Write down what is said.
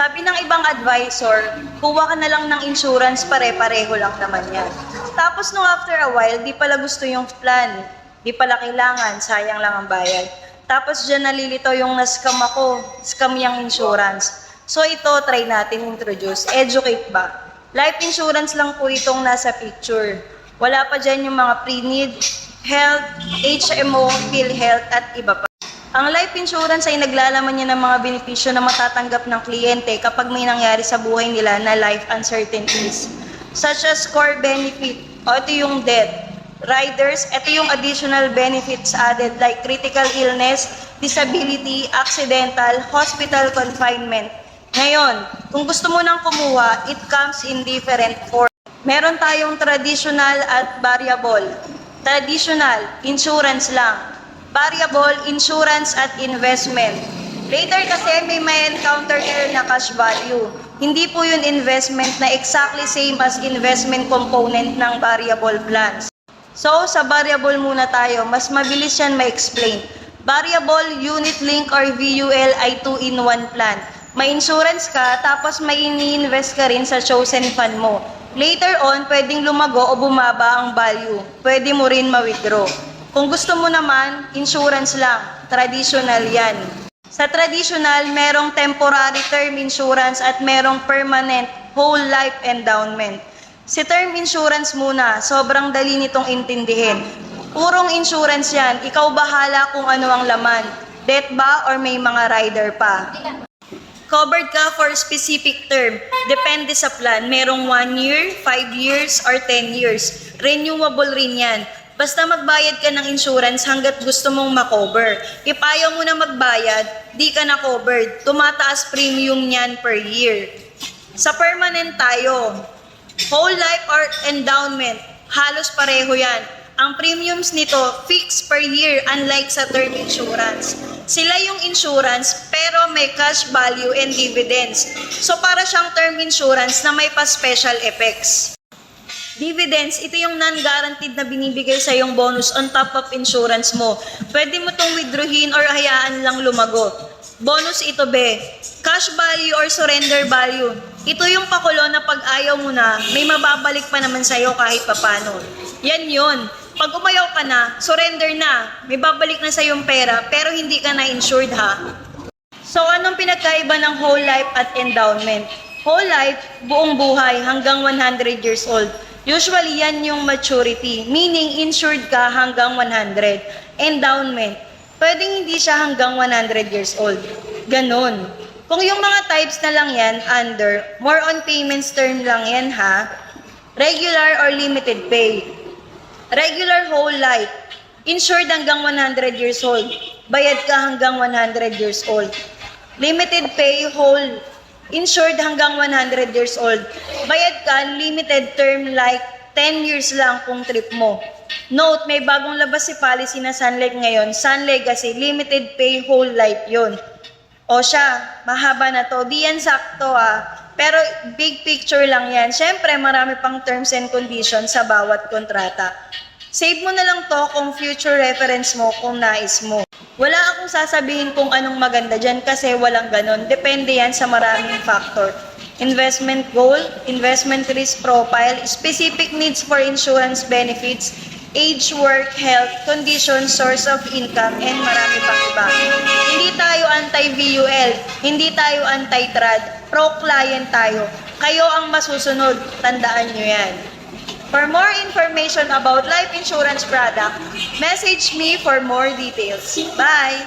Sabi ng ibang advisor, kuha ka na lang ng insurance, pare-pareho lang naman yan. Tapos nung after a while, di pala gusto yung plan, di pala kailangan, sayang lang ang bayad. Tapos dyan nalilito yung na-scam ako, scam yung insurance. So ito, try natin introduce. Educate ba? Life insurance lang po itong nasa picture. Wala pa dyan yung mga pre-need, health, HMO, PhilHealth at iba pa. Ang life insurance ay naglalaman niya ng mga benepisyo na matatanggap ng kliyente kapag may nangyari sa buhay nila na life uncertainties. Such as core benefit, o ito yung death. Riders, ito yung additional benefits added like critical illness, disability, accidental, hospital confinement. Ngayon, kung gusto mo nang kumuha, it comes in different form. Meron tayong traditional at variable. Traditional, insurance lang. Variable, insurance at investment. Later kasi may encounter kayo na cash value. Hindi po yun investment na exactly same as investment component ng variable plans. So, sa variable muna tayo, mas mabilis yan ma-explain. Variable, unit link or VUL ay 2-in-1 plan. May insurance ka, tapos may ini-invest ka rin sa chosen fund mo. Later on, pwedeng lumago o bumaba ang value. Pwede mo rin ma-withdraw. Kung gusto mo naman, insurance lang. Traditional yan. Sa traditional, merong temporary term insurance at merong permanent whole life endowment. Si term insurance muna, sobrang dali nitong intindihin. Purong insurance yan, ikaw bahala kung ano ang laman. Death ba or may mga rider pa? Covered ka for specific term. Depende sa plan. Merong 1 year, 5 years, or 10 years. Renewable rin yan. Basta magbayad ka ng insurance hanggat gusto mong makover. If ayaw mo na magbayad, di ka na covered. Tumataas premium niyan per year. Sa permanent tayo, whole life or endowment, halos pareho yan. Ang premiums nito, fixed per year unlike sa term insurance. Sila yung insurance pero may cash value and dividends. So para siyang term insurance na may pa-special effects. Dividends, ito yung non-guaranteed na binibigay sa yung bonus on top of insurance mo. Pwede mo itong withdrawin or hayaan lang lumago. Bonus ito be, cash value or surrender value. Ito yung pakulo na pag ayaw mo na, may mababalik pa naman sa'yo kahit papano. Yan yun. Pag umayaw ka na, surrender na. May babalik na sa'yo yung pera pero hindi ka na insured ha. So anong pinagkaiba ng whole life at endowment? Whole life, buong buhay hanggang 100 years old. Usually, yan yung maturity, meaning insured ka hanggang 100. Endowment, pwedeng hindi siya hanggang 100 years old. Ganon. Kung yung mga types na lang yan, under, more on payments term lang yan ha. Regular or limited pay. Regular whole life, insured hanggang 100 years old. Bayad ka hanggang 100 years old. Limited pay whole, insured hanggang 100 years old. Bayad ka, limited term like 10 years lang kung trip mo. Note, may bagong labas si policy na Sun Life ngayon. Sun Legacy, limited pay whole life yun. O siya, mahaba na to. Di yan sakto Pero big picture lang yan. Siyempre, marami pang terms and conditions sa bawat kontrata. Save mo na lang to kung future reference mo kung nais mo. Wala akong sasabihin kung anong maganda dyan kasi walang ganon. Depende yan sa maraming factor. Investment goal, investment risk profile, specific needs for insurance benefits, age, work, health, condition, source of income, and marami pang iba. Hindi tayo anti-VUL, hindi tayo anti-trad, pro-client tayo. Kayo ang masusunod, tandaan nyo yan. For more information about life insurance product, message me for more details. Bye!